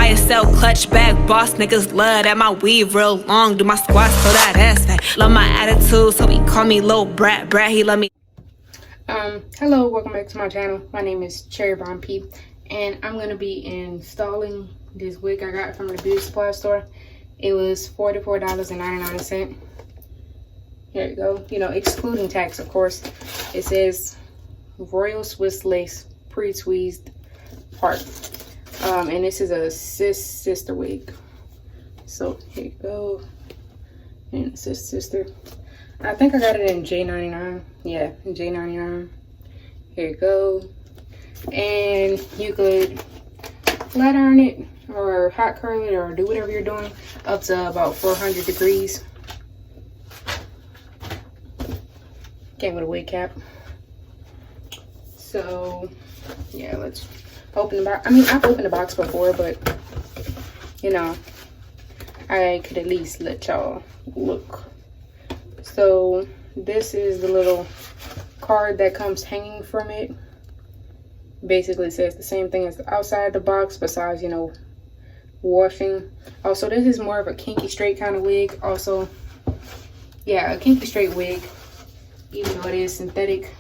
YSL clutch bag, boss niggas love that my weave real long. Do my squats so that ass fat. Love my attitude, so he call me Lil Brat. Brat, he love me. Hello, welcome back to my channel. My name is Cherry Bomb P, and I'm gonna be installing this wig I got from the beauty supply store. It was $44.99. Here you go. You know, excluding tax, of course. It says Royal Swiss Lace pre-tweezed part. And this is a sister wig. So here you go. And sister. I think I got it in J99. Yeah, in J99. Here you go. And you could flat iron it or hot curl it or do whatever you're doing up to about 400 degrees. Came with a wig cap. So yeah, let's open the box. I mean, I've opened the box before, but you know, I could at least let y'all look. So this is the little card that comes hanging from it. Basically says the same thing as the outside the box, besides, you know, washing. Also, this is more of a kinky straight kind of wig. Also, yeah, a kinky straight wig, even though it is synthetic.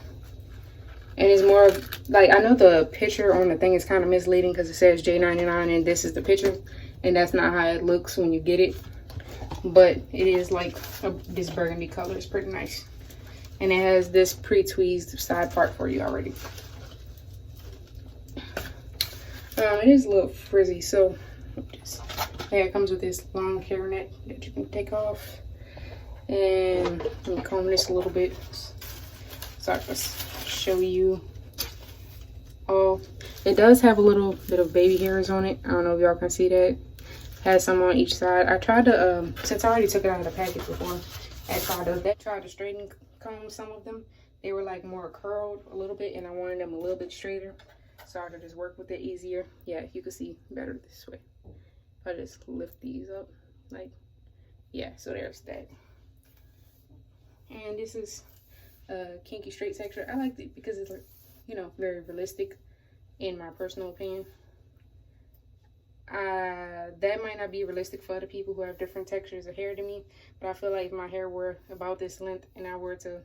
And it's more like, I know the picture on the thing is kind of misleading because it says J99 and this is the picture, and that's not how it looks when you get it. But it is like this burgundy color. It's pretty nice, and it has this pre-tweezed side part for you already. It is a little frizzy, so yeah, it comes with this long hairnet that you can take off, and let me comb this a little bit so I can show you. Oh, it does have a little bit of baby hairs on it. I don't know if y'all can see that. Has some on each side. I tried to since I already took it out of the package before, I tried to straighten comb some of them. They were like more curled a little bit, and I wanted them a little bit straighter so I could just work with it easier. Yeah, you can see better this way. I just lift these up, like, yeah, so there's that. And this is a kinky straight texture. I like it because it's, like, you know, very realistic in my personal opinion. That might not be realistic for other people who have different textures of hair to me, but I feel like if my hair were about this length and I were to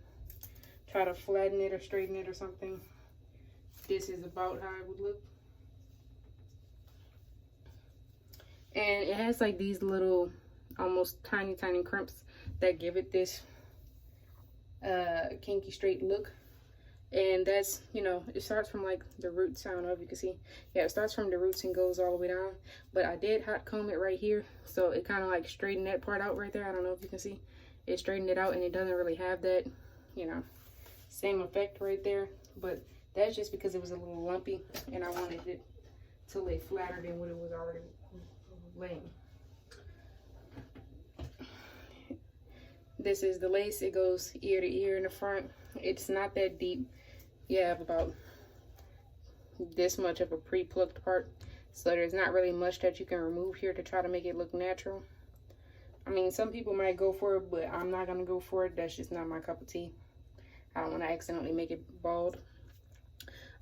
try to flatten it or straighten it or something, this is about how it would look. And it has like these little almost tiny crimps that give it this kinky straight look. And that's, you know, it starts from like the roots. I don't know if you can see. Yeah, it starts from the roots and goes all the way down. But I did hot comb it right here, so it kind of like straightened that part out right there. I don't know if you can see. It straightened it out, and it doesn't really have that, you know, same effect right there. But that's just because it was a little lumpy, and I wanted it to lay flatter than what it was already laying. This is the lace. It goes ear to ear in the front. It's not that deep. You have about this much of a pre-plucked part, so there's not really much that you can remove here to try to make it look natural. I mean, some people might go for it, but I'm not gonna go for it. That's just not my cup of tea. I don't want to accidentally make it bald.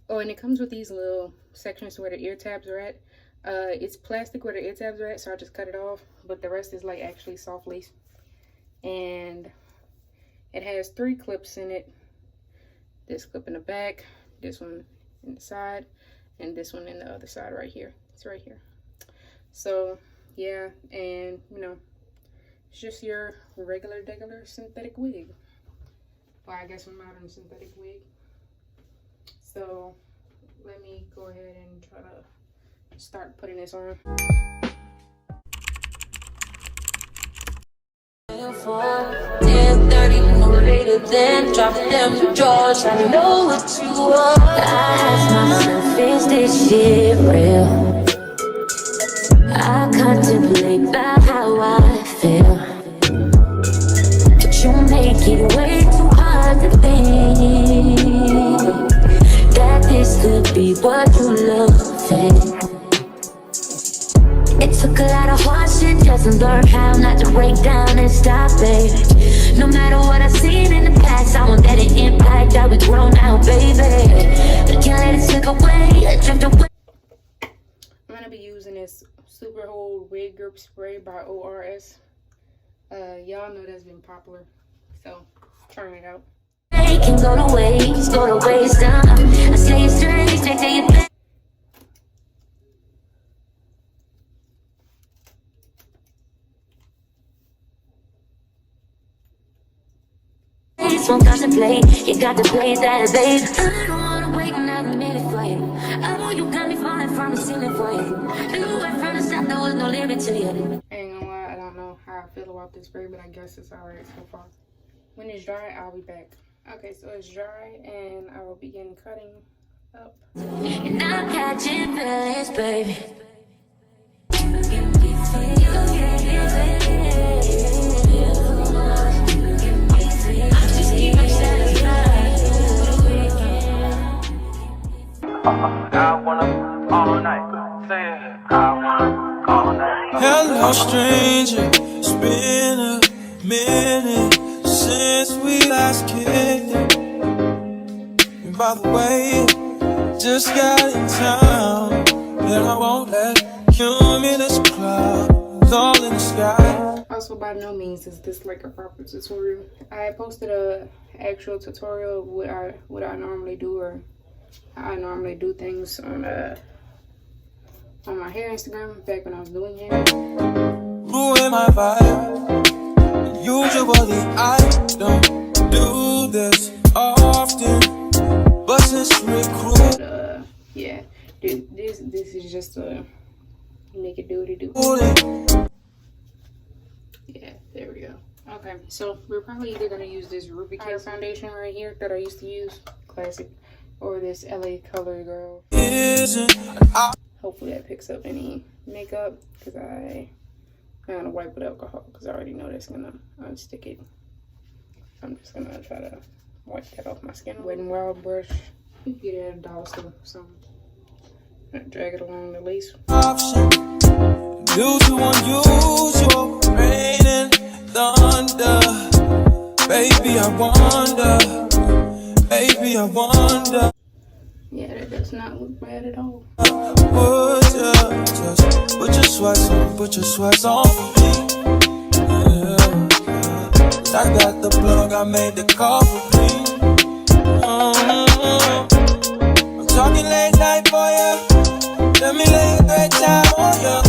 Oh, and it comes with these little sections where the ear tabs are at. It's plastic where the ear tabs are at, so I just cut it off, but the rest is like actually soft lace. And it has 3 clips in it. This clip in the back, this one in the side, and this one in the other side right here. It's right here. So yeah, and you know, it's just your regular synthetic wig. Well, I guess a modern synthetic wig. So let me go ahead and try to start putting this on. 10:30, no later than drop them drawers. I know what you want. I ask myself, is this shit real? I contemplate about how I feel, but you make it way too hard to think that this could be what you love. It took a lot of hard shit just to learn how not to break down and stop, baby. No matter what I've seen in the past, I won't let it impact how we grow now, baby. But can't let it slip away, drift away. I'm gonna be using this Super Hold Wig Grip Spray by ORS. Y'all know that's been popular, so trying it out. Can go to waste time. I say it's strange, they take it back. Won't contemplate, you got to play that, babe. I don't wanna wait another minute for you. I know you got me falling from the ceiling for you. Knew it from the start, there was no limit to you. Ain't gonna lie, I don't know how I feel about this spray, but I guess it's alright so far. When it's dry, I'll be back. Okay, so it's dry, and I will begin cutting up. And I'm catching feelings, baby. I wanna all night. Say it. I wanna all night. Hello, stranger. It's been a minute since we last kicked it. And by the way, just got in town, and I won't let cumulus clouds all in the sky. Also, by no means is this like a proper tutorial. I posted a actual tutorial of what I normally do, or how I normally do things on my hair Instagram back when I was doing hair. Ruin my vibe. Usually I don't do this often, but since recruit, yeah, dude, this is just to make it do what it do. Yeah, there we go. Okay, so we're probably either gonna use this Ruby Care foundation right here that I used to use, classic, or this LA Color Girl. Hopefully that picks up any makeup, because I'm gonna wipe with alcohol, because I already know that's gonna unstick it. I'm just gonna try to wipe that off my skin. Wet n Wild brush. You can get it at a dollar store. So I'm gonna drag it along the lace. Due to unusual rain and thunder, baby, I wonder. Yeah, that does not look bad at all. Put your sweats on me. Yeah. I got the plug, I made the call for me. I'm talking late night for ya. Let me lay a great time on ya.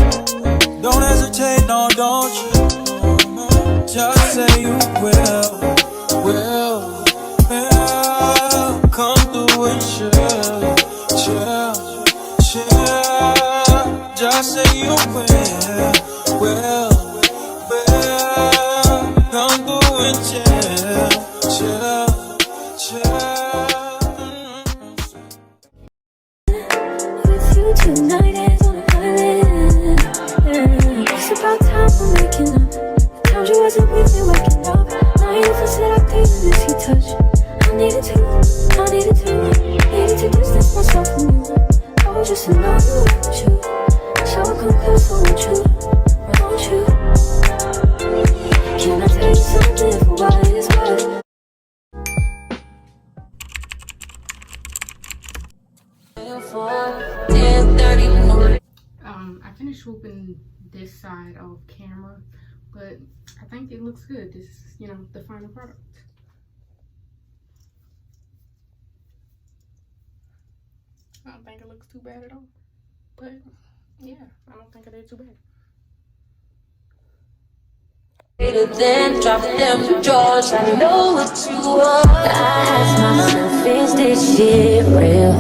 Don't hesitate, no, don't you? Just say you will. Come through and chill. Just say you will. Come through and chill. With you tonight is on a island. It's about time we're making up. The times you wasn't with me waking up. Now you for seductive, this you touch. I needed to distance myself from you. I was just to know you were true. So I come close, won't you? Can I tell you something for what it's worth? I finished swooping this side off camera, but I think it looks good. This is, the final product. I don't think it looks too bad at all, but yeah, I don't think I did too bad. Then drop them drawers, I know what you are. I ask myself, is this shit real?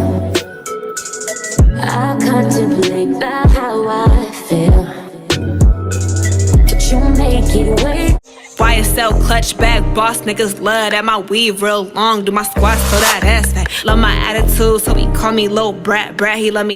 I contemplate about how I feel. But you make it wait. YSL clutch back, boss niggas love that my weave real long. Do my squats so that ass fat. Love my attitude, so he call me Lil Brat. He love me.